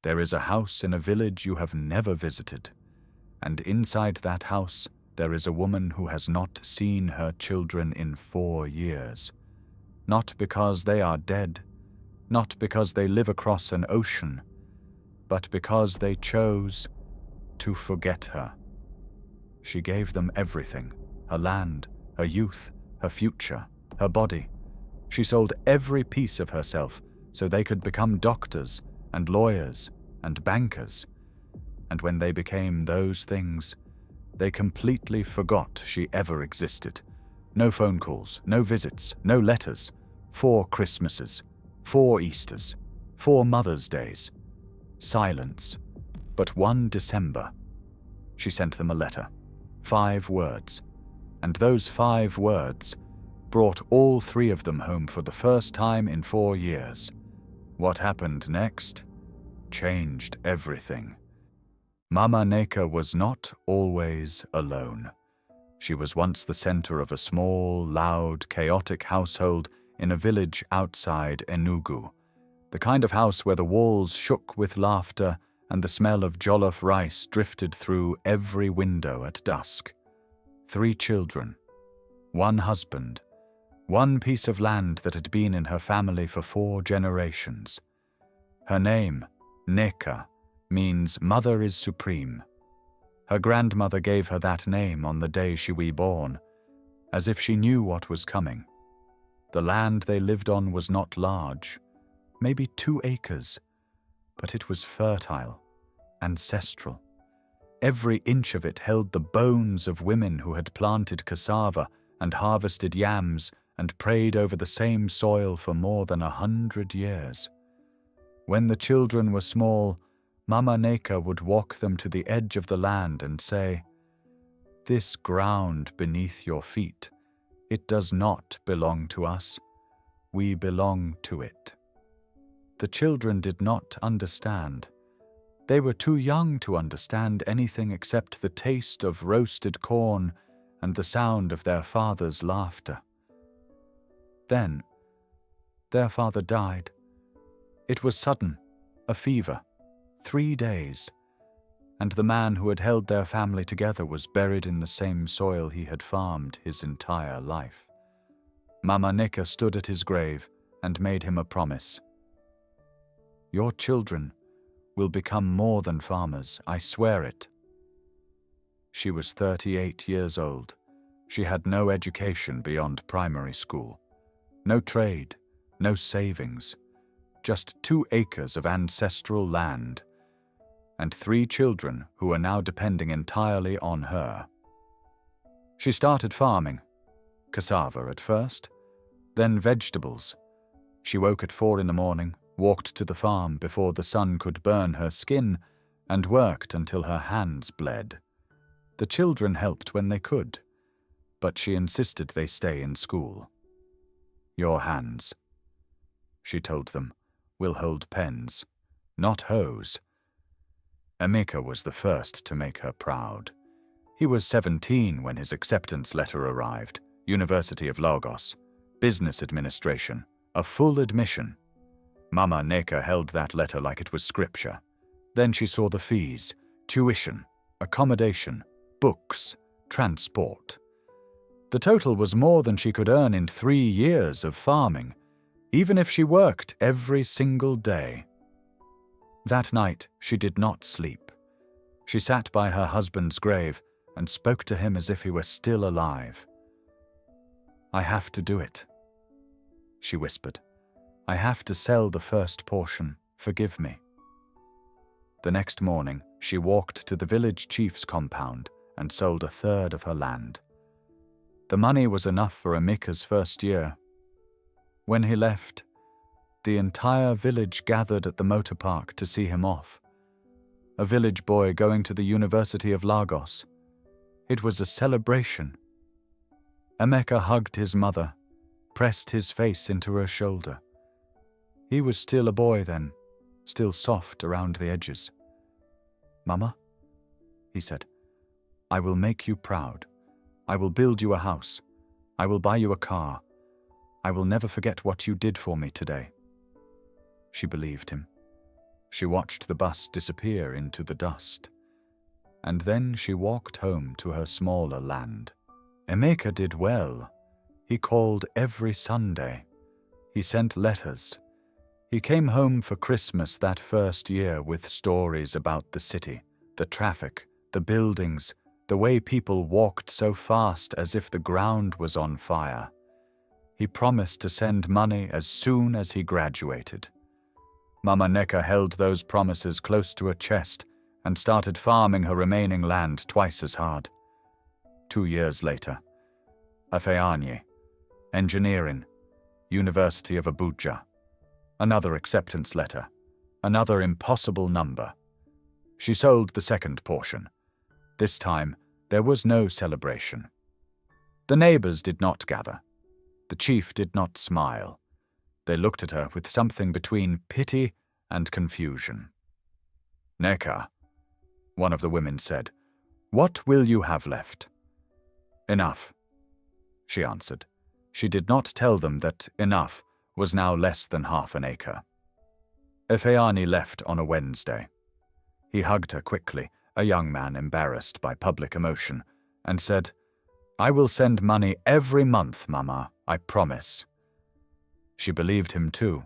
There is a house in a village you have never visited, and inside that house there is a woman who has not seen her children in 4 years. Not because they are dead, not because they live across an ocean, but because they chose to forget her. She gave them everything, her land, her youth, her future, her body. She sold every piece of herself so they could become doctors and lawyers and bankers. And when they became those things, they completely forgot she ever existed. No phone calls, no visits, no letters. 4 Christmases, 4 Easters, 4 Mother's Days. Silence. But one December, she sent them a letter. 5 words. And those 5 words brought all 3 of them home for the first time in 4 years. What happened next changed everything. Mama Nneka was not always alone. She was once the center of a small, loud, chaotic household in a village outside Enugu, the kind of house where the walls shook with laughter and the smell of jollof rice drifted through every window at dusk. 3 children, 1 husband, 1 piece of land that had been in her family for 4 generations. Her name, Nneka, means Mother is Supreme. Her grandmother gave her that name on the day she was born, as if she knew what was coming. The land they lived on was not large, maybe 2 acres, but it was fertile, ancestral. Every inch of it held the bones of women who had planted cassava and harvested yams and prayed over the same soil for more than 100 years. When the children were small, Mama Nneka would walk them to the edge of the land and say, "This ground beneath your feet, it does not belong to us. We belong to it." The children did not understand. They were too young to understand anything except the taste of roasted corn and the sound of their father's laughter. Then, their father died. It was sudden, a fever, 3 days, and the man who had held their family together was buried in the same soil he had farmed his entire life. Mama Nneka stood at his grave and made him a promise. "Your children will become more than farmers, I swear it." She was 38 years old. She had no education beyond primary school. No trade, no savings, just 2 acres of ancestral land, and 3 children who were now depending entirely on her. She started farming, cassava at first, then vegetables. She woke at 4 in the morning, walked to the farm before the sun could burn her skin, and worked until her hands bled. The children helped when they could, but she insisted they stay in school. "Your hands," she told them, "will hold pens, not hoes." Amecha was the first to make her proud. He was 17 when his acceptance letter arrived, University of Lagos, Business Administration, a full admission. Mama Nneka held that letter like it was scripture. Then she saw the fees, tuition, accommodation, books, transport. The total was more than she could earn in 3 years of farming, even if she worked every single day. That night, she did not sleep. She sat by her husband's grave and spoke to him as if he were still alive. "I have to do it," she whispered. "I have to sell the first portion. Forgive me." The next morning, she walked to the village chief's compound and sold 1/3 of her land. The money was enough for Amecha's first year. When he left, the entire village gathered at the motor park to see him off. A village boy going to the University of Lagos. It was a celebration. Amecha hugged his mother, pressed his face into her shoulder. He was still a boy then, still soft around the edges. "Mama," he said, "I will make you proud. I will build you a house. I will buy you a car. I will never forget what you did for me today." She believed him. She watched the bus disappear into the dust. And then she walked home to her smaller land. Amecha did well. He called every Sunday. He sent letters. He came home for Christmas that first year with stories about the city, the traffic, the buildings, the way people walked so fast as if the ground was on fire. He promised to send money as soon as he graduated. Mama Nneka held those promises close to her chest and started farming her remaining land twice as hard. 2 years later, Ifeani, engineering, University of Abuja. Another acceptance letter, another impossible number. She sold the second portion. This time, there was no celebration. The neighbors did not gather. The chief did not smile. They looked at her with something between pity and confusion. "Nneka," one of the women said, "what will you have left?" "Enough," she answered. She did not tell them that enough was now less than half an acre. Ifeani left on a Wednesday. He hugged her quickly, a young man embarrassed by public emotion, and said, "I will send money every month, Mama, I promise." She believed him too.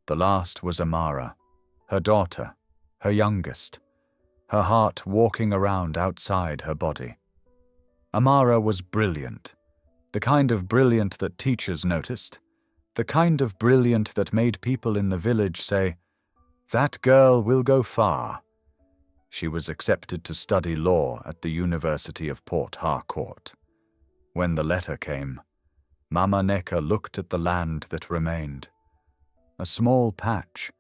The last was Amara, her daughter, her youngest, her heart walking around outside her body. Amara was brilliant, the kind of brilliant that teachers noticed, the kind of brilliant that made people in the village say, "That girl will go far." She was accepted to study law at the University of Port Harcourt. When the letter came, Mama Nneka looked at the land that remained. A small patch,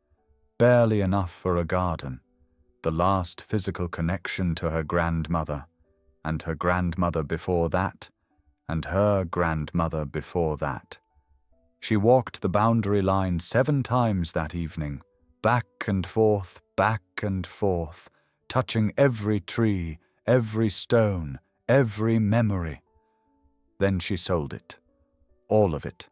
barely enough for a garden, the last physical connection to her grandmother, and her grandmother before that, and her grandmother before that. She walked the boundary line 7 times that evening, back and forth, touching every tree, every stone, every memory. Then she sold it. All of it.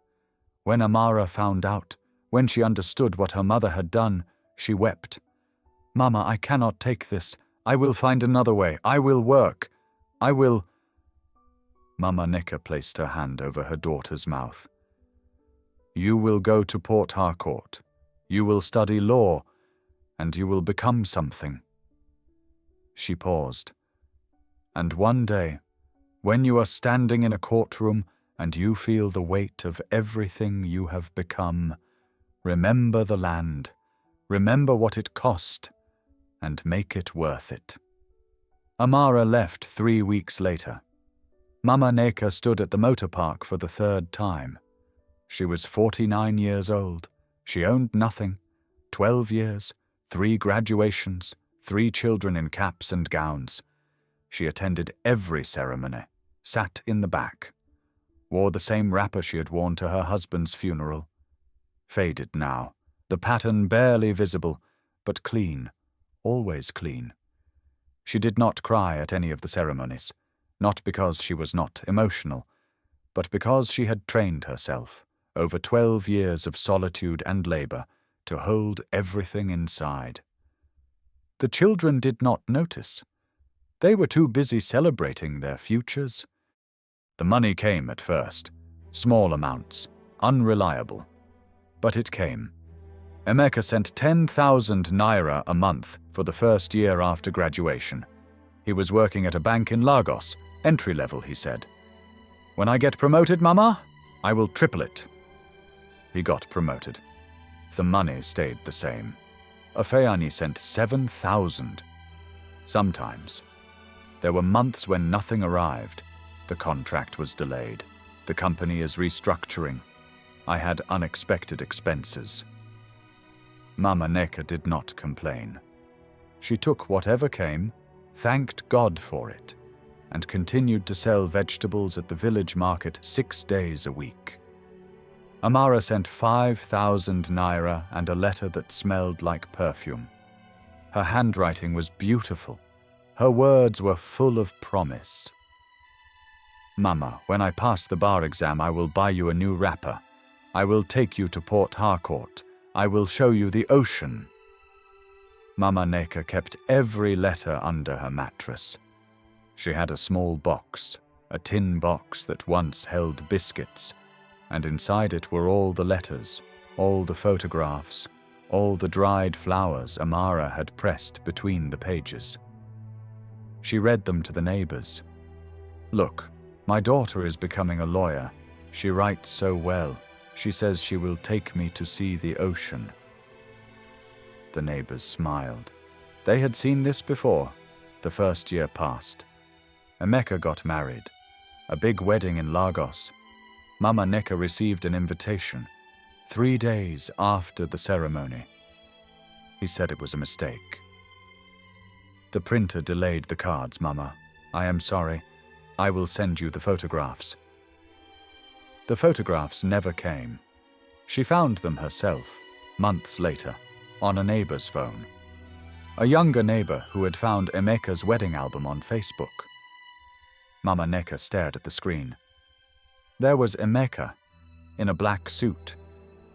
When Amara found out, when she understood what her mother had done, she wept. "Mama, I cannot take this. I will find another way. I will work. I will—" Mama Nneka placed her hand over her daughter's mouth. "You will go to Port Harcourt. You will study law, and you will become something." She paused. "And one day, when you are standing in a courtroom and you feel the weight of everything you have become, remember the land, remember what it cost, and make it worth it." Amara left 3 weeks later. Mama Nneka stood at the motor park for the 3rd time. She was 49 years old. She owned nothing. 12 years, 3 graduations, 3 children in caps and gowns. She attended every ceremony, sat in the back, wore the same wrapper she had worn to her husband's funeral. Faded now, the pattern barely visible, but clean, always clean. She did not cry at any of the ceremonies, not because she was not emotional, but because she had trained herself, over 12 years of solitude and labor, to hold everything inside. The children did not notice. They were too busy celebrating their futures. The money came at first, small amounts, unreliable. But it came. Amecha sent 10,000 naira a month for the first year after graduation. He was working at a bank in Lagos, entry level, he said. "When I get promoted, Mama, I will triple it." He got promoted. The money stayed the same. Ifeani sent 7,000. Sometimes. There were months when nothing arrived. The contract was delayed. The company is restructuring. I had unexpected expenses. Mama Nneka did not complain. She took whatever came, thanked God for it, and continued to sell vegetables at the village market 6 days a week. Amara sent 5,000 naira and a letter that smelled like perfume. Her handwriting was beautiful. Her words were full of promise. "Mama, when I pass the bar exam, I will buy you a new wrapper. I will take you to Port Harcourt. I will show you the ocean." Mama Nneka kept every letter under her mattress. She had a small box, a tin box that once held biscuits, and inside it were all the letters, all the photographs, all the dried flowers Amara had pressed between the pages. She read them to the neighbors. "Look, my daughter is becoming a lawyer. She writes so well. She says she will take me to see the ocean." The neighbors smiled. They had seen this before. The first year passed. Amecha got married. A big wedding in Lagos. Mama Nneka received an invitation 3 days after the ceremony. He said it was a mistake. "The printer delayed the cards, Mama. I am sorry. I will send you the photographs." The photographs never came. She found them herself, months later, on a neighbor's phone. A younger neighbor who had found Amecha's wedding album on Facebook. Mama Nneka stared at the screen. There was Amecha, in a black suit,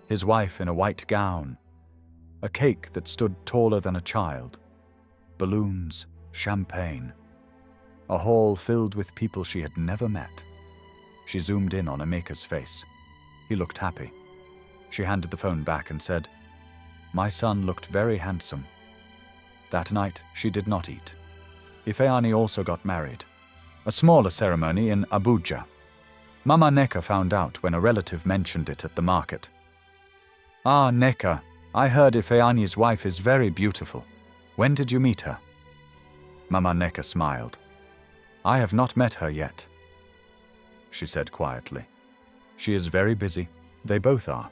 his wife in a white gown, a cake that stood taller than a child, balloons, champagne, a hall filled with people she had never met. She zoomed in on Amecha's face. He looked happy. She handed the phone back and said, "My son looked very handsome." That night, she did not eat. Ifeani also got married. A smaller ceremony in Abuja. Mama Nneka found out when a relative mentioned it at the market. "Ah, Nneka, I heard Ifeani's wife is very beautiful. When did you meet her?" Mama Nneka smiled. "I have not met her yet," she said quietly. "She is very busy. They both are."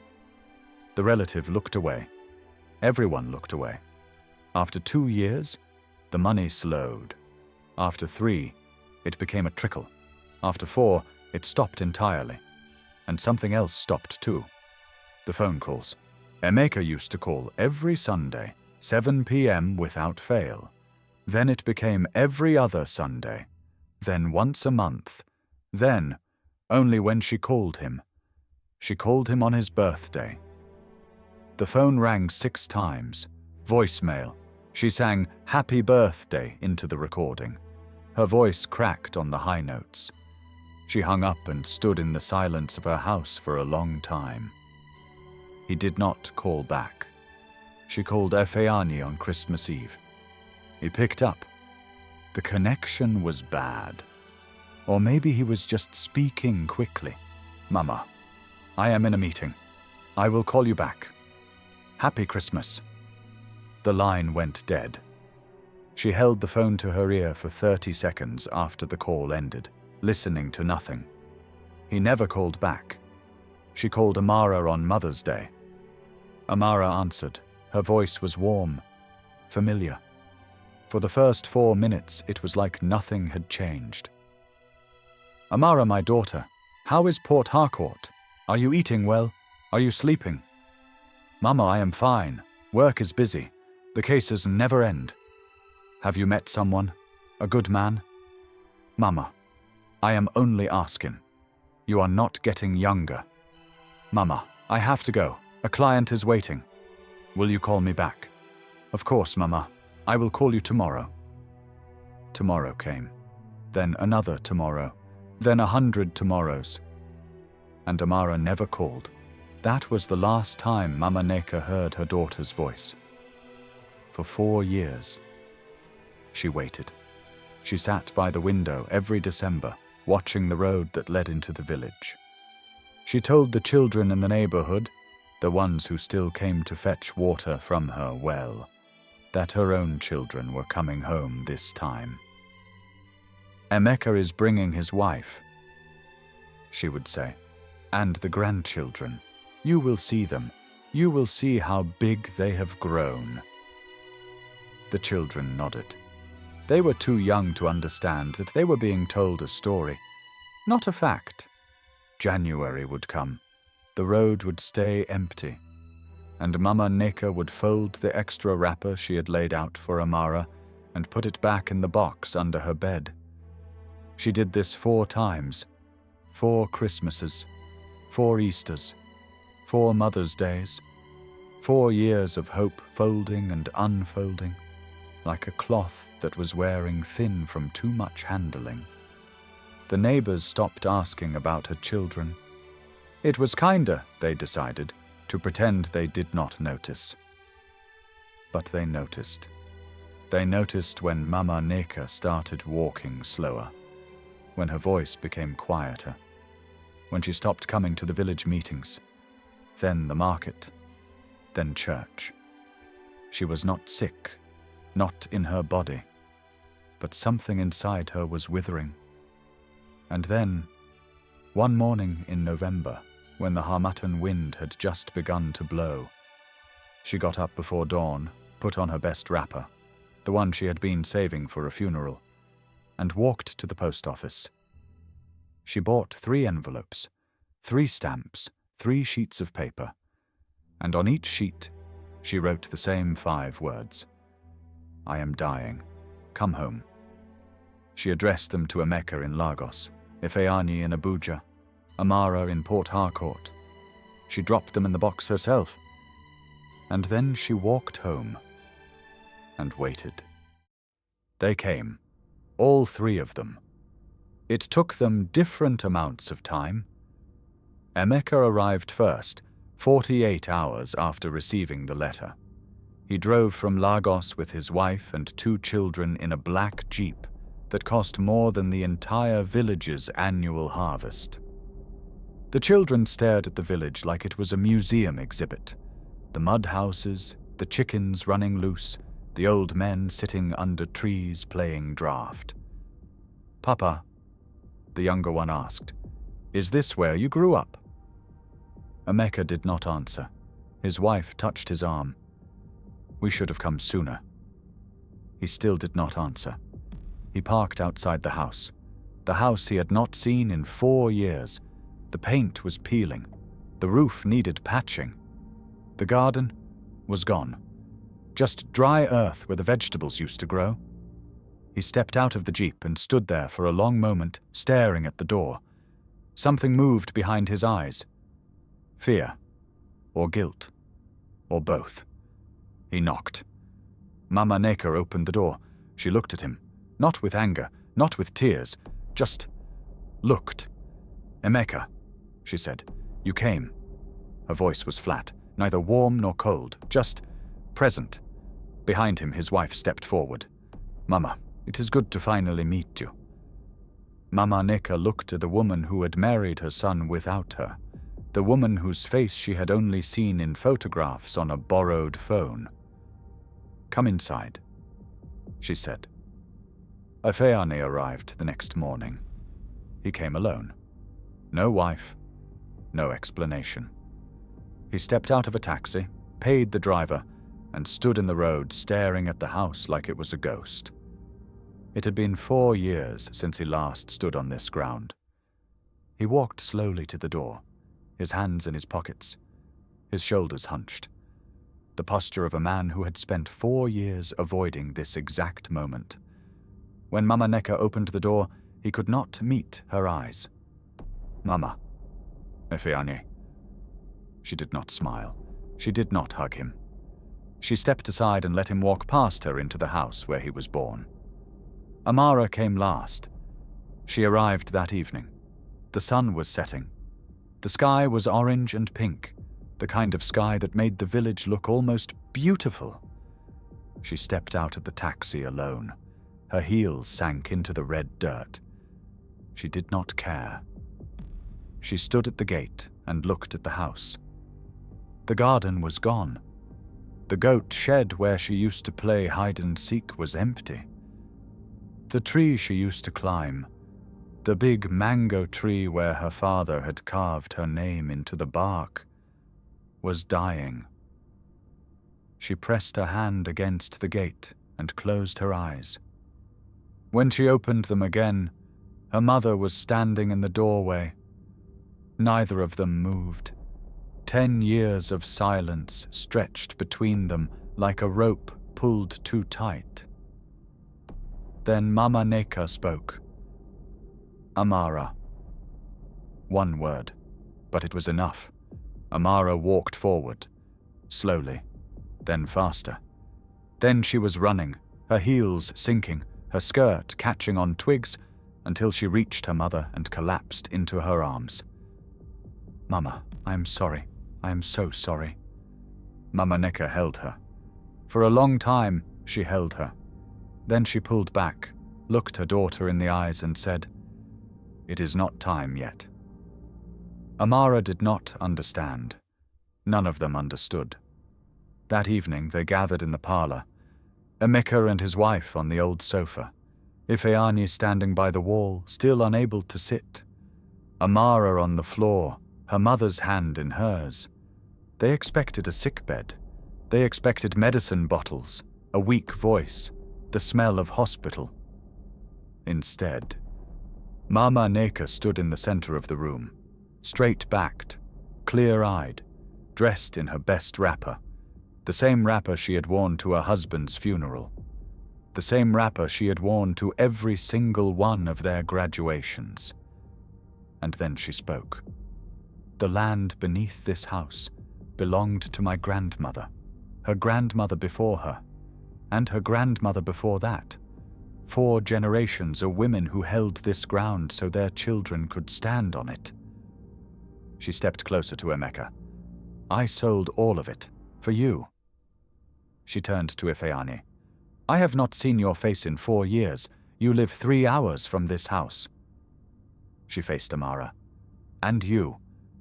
The relative looked away. Everyone looked away. After 2 years, the money slowed. After 3, it became a trickle. After 4, it stopped entirely. And something else stopped too. The phone calls. Amecha used to call every Sunday, 7 p.m. without fail. Then it became every other Sunday. Then once a month. Then, only when she called him. She called him on his birthday. The phone rang 6 times. Voicemail. She sang "Happy Birthday" into the recording. Her voice cracked on the high notes. She hung up and stood in the silence of her house for a long time. He did not call back. She called Ifeani on Christmas Eve. He picked up. The connection was bad. Or maybe he was just speaking quickly. "Mama, I am in a meeting. I will call you back. Happy Christmas." The line went dead. She held the phone to her ear for 30 seconds after the call ended, listening to nothing. He never called back. She called Amara on Mother's Day. Amara answered. Her voice was warm, familiar. For the first 4 minutes, it was like nothing had changed. "Amara, my daughter, how is Port Harcourt? Are you eating well? Are you sleeping?" "Mama, I am fine. Work is busy. The cases never end." "Have you met someone? A good man?" "Mama, I am only asking. You are not getting younger." "Mama, I have to go. A client is waiting. Will you call me back?" "Of course, Mama. I will call you tomorrow." Tomorrow came. Then another tomorrow. Then 100 tomorrows. And Amara never called. That was the last time Mama Nneka heard her daughter's voice. For 4 years. She waited. She sat by the window every December, watching the road that led into the village. She told the children in the neighborhood, the ones who still came to fetch water from her well, that her own children were coming home this time. "Amecha is bringing his wife," she would say, "and the grandchildren. You will see them. You will see how big they have grown." The children nodded. They were too young to understand that they were being told a story, not a fact. January would come. The road would stay empty. And Mama Nneka would fold the extra wrapper she had laid out for Amara and put it back in the box under her bed. She did this 4 times. 4 Christmases, 4 Easters, 4 Mother's Days, 4 years of hope folding and unfolding, like a cloth that was wearing thin from too much handling. The neighbors stopped asking about her children. It was kinder, they decided, to pretend they did not notice. But they noticed. They noticed when Mama Nneka started walking slower, when her voice became quieter, when she stopped coming to the village meetings, then the market, then church. She was not sick, not in her body, but something inside her was withering. And then, one morning in November, when the harmattan wind had just begun to blow, she got up before dawn, put on her best wrapper, the one she had been saving for a funeral, and walked to the post office. She bought 3 envelopes, 3 stamps, 3 sheets of paper, and on each sheet she wrote the same 5 words: "I am dying. Come home." She addressed them to Amecha in Lagos, Ifeani in Abuja, Amara in Port Harcourt. She dropped them in the box herself, and then she walked home and waited. They came, all 3 of them. It took them different amounts of time. Amecha arrived first, 48 hours after receiving the letter. He drove from Lagos with his wife and 2 children in a black Jeep that cost more than the entire village's annual harvest. The children stared at the village like it was a museum exhibit. The mud houses, the chickens running loose, the old men sitting under trees playing draft. "Papa," the younger one asked, "is this where you grew up?" Amecha did not answer. His wife touched his arm. "We should have come sooner." He still did not answer. He parked outside the house he had not seen in 4 years. The paint was peeling. The roof needed patching. The garden was gone. Just dry earth where the vegetables used to grow. He stepped out of the Jeep and stood there for a long moment, staring at the door. Something moved behind his eyes. Fear, or guilt, or both. He knocked. Mama Nneka opened the door. She looked at him, not with anger, not with tears, just looked. "Amecha," she said, "you came." Her voice was flat, neither warm nor cold, just present. Behind him, his wife stepped forward. "Mama, it is good to finally meet you." Mama Nneka looked at the woman who had married her son without her, the woman whose face she had only seen in photographs on a borrowed phone. "Come inside," she said. Ifeani arrived the next morning. He came alone. No wife, no explanation. He stepped out of a taxi, paid the driver, and stood in the road staring at the house like it was a ghost. It had been 4 years since he last stood on this ground. He walked slowly to the door, his hands in his pockets, his shoulders hunched, the posture of a man who had spent 4 years avoiding this exact moment. When Mama Nneka opened the door, he could not meet her eyes. "Mama." "Ifeani." She did not smile. She did not hug him. She stepped aside and let him walk past her into the house where he was born. Amara came last. She arrived that evening. The sun was setting. The sky was orange and pink, the kind of sky that made the village look almost beautiful. She stepped out of the taxi alone. Her heels sank into the red dirt. She did not care. She stood at the gate and looked at the house. The garden was gone. The goat shed where she used to play hide-and-seek was empty. The tree she used to climb, the big mango tree where her father had carved her name into the bark, was dying. She pressed her hand against the gate and closed her eyes. When she opened them again, her mother was standing in the doorway. Neither of them moved. 10 years of silence stretched between them like a rope pulled too tight. Then Mama Nneka spoke. "Amara." One word, but it was enough. Amara walked forward, slowly, then faster. Then she was running, her heels sinking, her skirt catching on twigs, until she reached her mother and collapsed into her arms. "Mama, I am sorry. I am so sorry." Mama Nneka held her. For a long time, she held her. Then she pulled back, looked her daughter in the eyes and said, "It is not time yet." Amara did not understand. None of them understood. That evening they gathered in the parlor, Amecha and his wife on the old sofa, Ifeani standing by the wall, still unable to sit, Amara on the floor, her mother's hand in hers. They expected a sickbed. They expected medicine bottles, a weak voice, the smell of hospital. Instead, Mama Nneka stood in the center of the room, straight-backed, clear-eyed, dressed in her best wrapper, the same wrapper she had worn to her husband's funeral, the same wrapper she had worn to every single one of their graduations. And then she spoke. "The land beneath this house belonged to my grandmother, her grandmother before her, and her grandmother before that. 4 generations of women who held this ground so their children could stand on it." She stepped closer to Amecha. "I sold all of it, for you." She turned to Ifeani. "I have not seen your face in 4 years. You live 3 hours from this house." She faced Amara. "And you,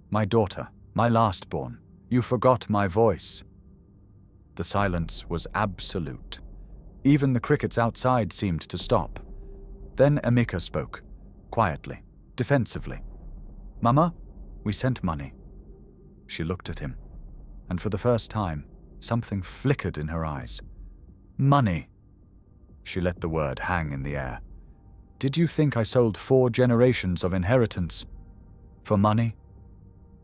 my daughter, my lastborn, you forgot my voice." The silence was absolute. Even the crickets outside seemed to stop. Then Amecha spoke, quietly, defensively. "Mama, we sent money." She looked at him, and for the first time, something flickered in her eyes. "Money." She let the word hang in the air. "Did you think I sold 4 generations of inheritance for money?"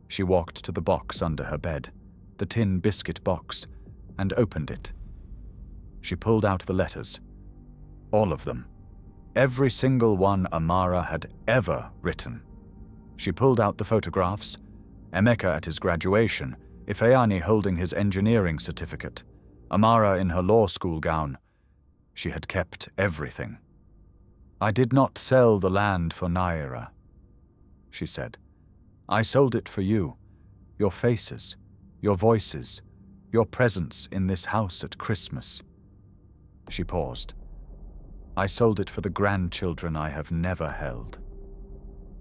She walked to the box under her bed, the tin biscuit box, and opened it. She pulled out the letters. All of them. Every single one Amara had ever written. She pulled out the photographs. Amecha at his graduation, Ifeani holding his engineering certificate, Amara in her law school gown. She had kept everything. "I did not sell the land for Naira," she said. "I sold it for you, your faces, your voices, your presence in this house at Christmas." She paused. "I sold it for the grandchildren I have never held."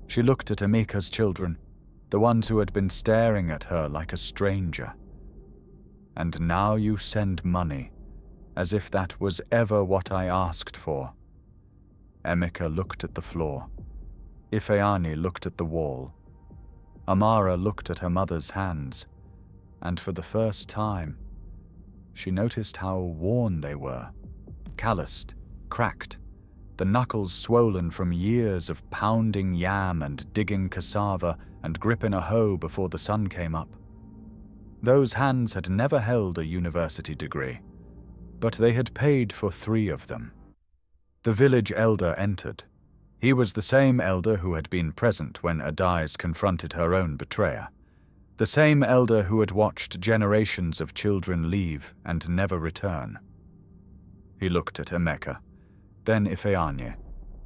She looked at Amecha's children, the ones who had been staring at her like a stranger. "And now you send money, as if that was ever what I asked for." Amecha looked at the floor. Ifeani looked at the wall. Amara looked at her mother's hands, and for the first time, she noticed how worn they were, calloused, cracked, the knuckles swollen from years of pounding yam and digging cassava and gripping a hoe before the sun came up. Those hands had never held a university degree, but they had paid for 3 of them. The village elder entered. He was the same elder who had been present when Adais confronted her own betrayer, the same elder who had watched generations of children leave and never return. He looked at Amecha, then Ifeani,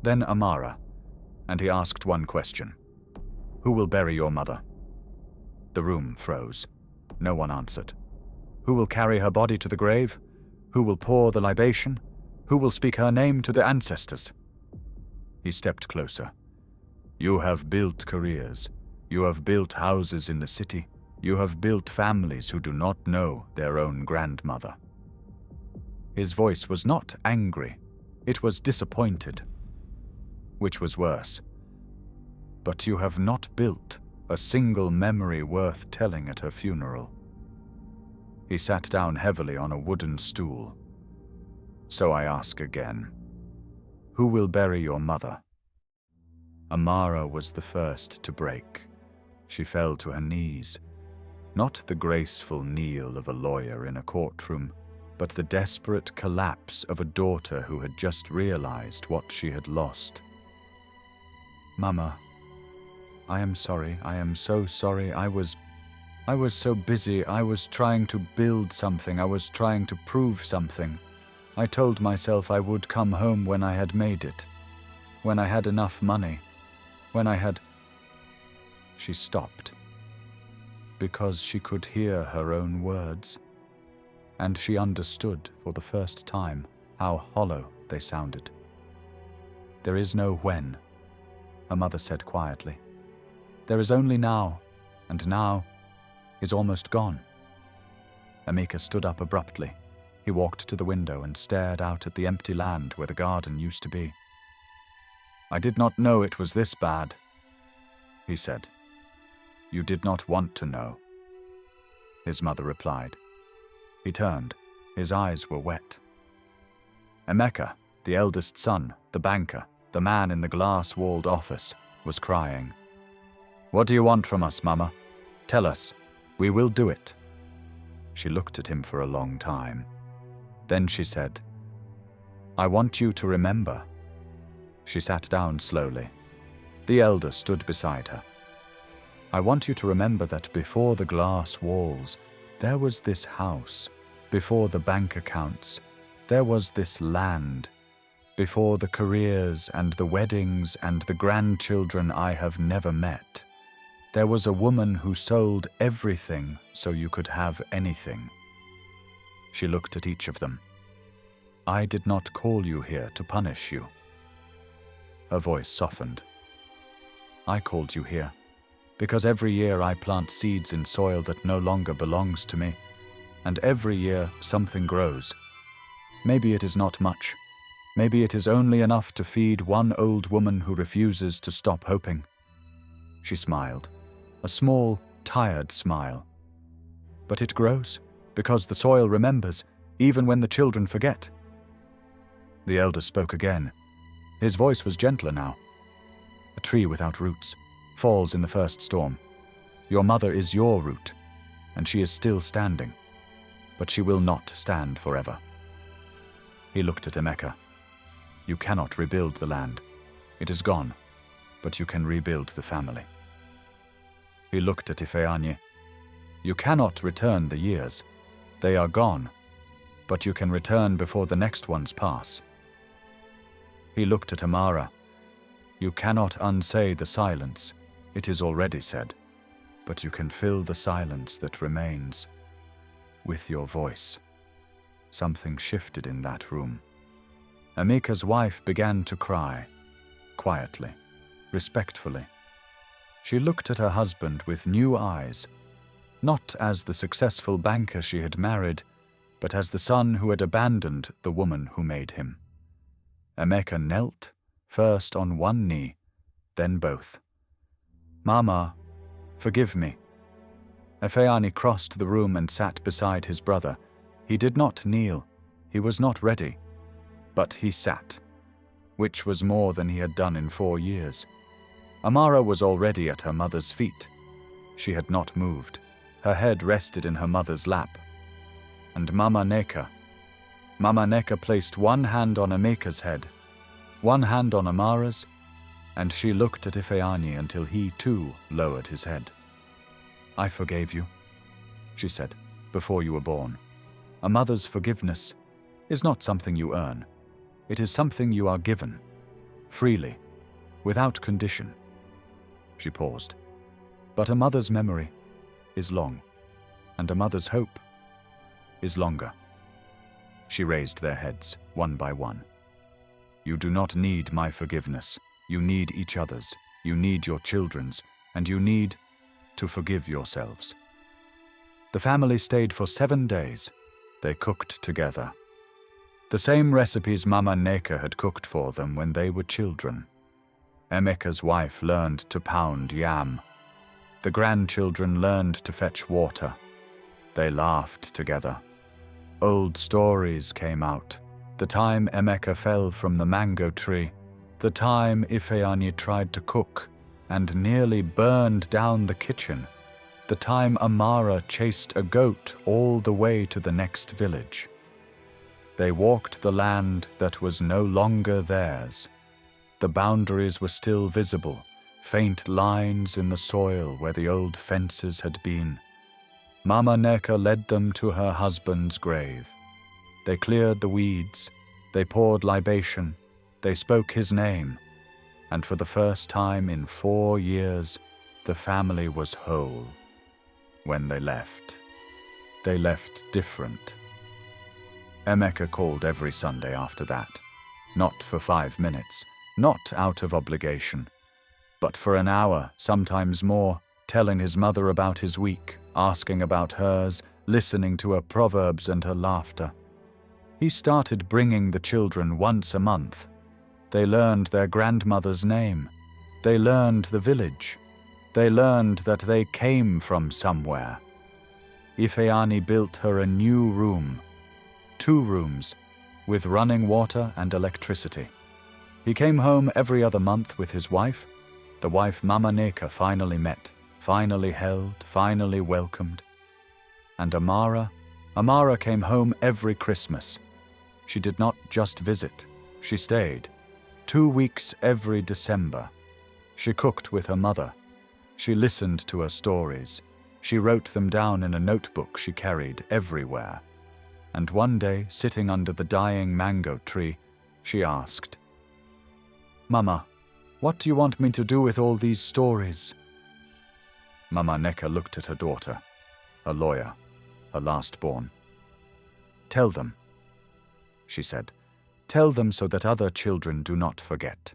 then Amara, and he asked one question. "Who will bury your mother?" The room froze. No one answered. "Who will carry her body to the grave? Who will pour the libation? Who will speak her name to the ancestors?" He stepped closer. "You have built careers. You have built houses in the city. You have built families who do not know their own grandmother." His voice was not angry. It was disappointed. Which was worse. "But you have not built a single memory worth telling at her funeral." He sat down heavily on a wooden stool. "So I ask again, who will bury your mother?" Amara was the first to break. She fell to her knees. Not the graceful kneel of a lawyer in a courtroom, but the desperate collapse of a daughter who had just realized what she had lost. "Mama, I am sorry. I am so sorry. I was..." I was so busy. I was trying to build something. I was trying to prove something. I told myself I would come home when I had made it, when I had enough money, when I had... She stopped, because she could hear her own words, and she understood for the first time how hollow they sounded. There is no when, her mother said quietly. There is only now, and now is almost gone. Amecha stood up abruptly. He walked to the window and stared out at the empty land where the garden used to be. I did not know it was this bad, he said. You did not want to know, his mother replied. He turned. His eyes were wet. Amecha, the eldest son, the banker, the man in the glass-walled office, was crying. What do you want from us, Mama? Tell us. We will do it. She looked at him for a long time. Then she said, I want you to remember. She sat down slowly. The elder stood beside her. I want you to remember that before the glass walls, there was this house. Before the bank accounts, there was this land. Before the careers and the weddings and the grandchildren I have never met, there was a woman who sold everything so you could have anything. She looked at each of them. I did not call you here to punish you. Her voice softened. I called you here because every year I plant seeds in soil that no longer belongs to me, and every year something grows. Maybe it is not much. Maybe it is only enough to feed one old woman who refuses to stop hoping. She smiled, a small, tired smile. But it grows, because the soil remembers, even when the children forget. The elder spoke again. His voice was gentler now. A tree without roots falls in the first storm. Your mother is your root, and she is still standing, but she will not stand forever. He looked at Amecha. You cannot rebuild the land. It is gone, but you can rebuild the family. He looked at Ifeani. You cannot return the years. They are gone, but you can return before the next ones pass. He looked at Amara. You cannot unsay the silence. It is already said, but you can fill the silence that remains with your voice. Something shifted in that room. Amecha's wife began to cry, quietly, respectfully. She looked at her husband with new eyes, not as the successful banker she had married, but as the son who had abandoned the woman who made him. Amecha knelt, first on one knee, then both. Mama, forgive me. Ifeani crossed the room and sat beside his brother. He did not kneel. He was not ready. But he sat, which was more than he had done in 4 years. Amara was already at her mother's feet. She had not moved. Her head rested in her mother's lap. And Mama Nneka placed one hand on Amecha's head, one hand on Amara's, and she looked at Ifeani until he too lowered his head. I forgave you, she said, before you were born. A mother's forgiveness is not something you earn. It is something you are given, freely, without condition. She paused. But a mother's memory is long, and a mother's hope is longer. She raised their heads, one by one. You do not need my forgiveness. You need each other's. You need your children's, and you need to forgive yourselves. The family stayed for 7 days. They cooked together. The same recipes Mama Nneka had cooked for them when they were children. Amecha's wife learned to pound yam. The grandchildren learned to fetch water. They laughed together. Old stories came out. The time Amecha fell from the mango tree. The time Ifeani tried to cook and nearly burned down the kitchen. The time Amara chased a goat all the way to the next village. They walked the land that was no longer theirs. The boundaries were still visible, faint lines in the soil where the old fences had been. Mama Nneka led them to her husband's grave. They cleared the weeds, they poured libation, they spoke his name, and for the first time in 4 years, the family was whole. When they left different. Amecha called every Sunday after that, not for 5 minutes, not out of obligation, but for an hour, sometimes more, telling his mother about his week, asking about hers, listening to her proverbs and her laughter. He started bringing the children once a month. They learned their grandmother's name. They learned the village. They learned that they came from somewhere. Ifeani built her a new room, 2 rooms, with running water and electricity. He came home every other month with his wife. The wife Mama Nneka finally met, finally held, finally welcomed. And Amara came home every Christmas. She did not just visit, she stayed. 2 weeks every December. She cooked with her mother. She listened to her stories. She wrote them down in a notebook she carried everywhere. And one day, sitting under the dying mango tree, she asked, "Mama, what do you want me to do with all these stories?" Mama Nneka looked at her daughter, a lawyer, her last-born. "Tell them," she said. "Tell them so that other children do not forget."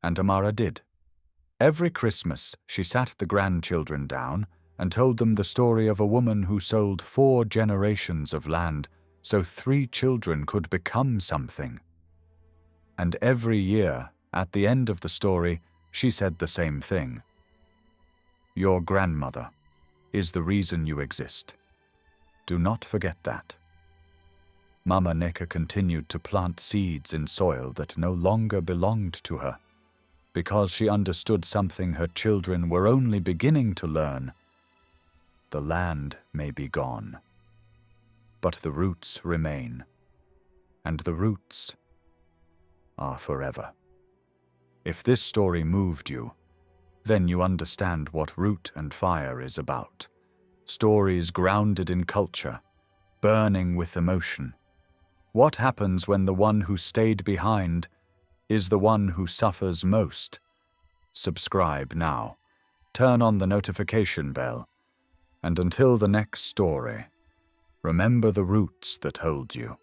And Amara did. Every Christmas, she sat the grandchildren down and told them the story of a woman who sold 4 generations of land so 3 children could become something. And every year, at the end of the story, she said the same thing. "Your grandmother is the reason you exist. Do not forget that." Mama Nneka continued to plant seeds in soil that no longer belonged to her, because she understood something her children were only beginning to learn. The land may be gone, but the roots remain, and the roots are forever. If this story moved you, then you understand what Root and Fire is about. Stories grounded in culture, burning with emotion. What happens when the one who stayed behind is the one who suffers most? Subscribe now. Turn on the notification bell. And until the next story, remember the roots that hold you.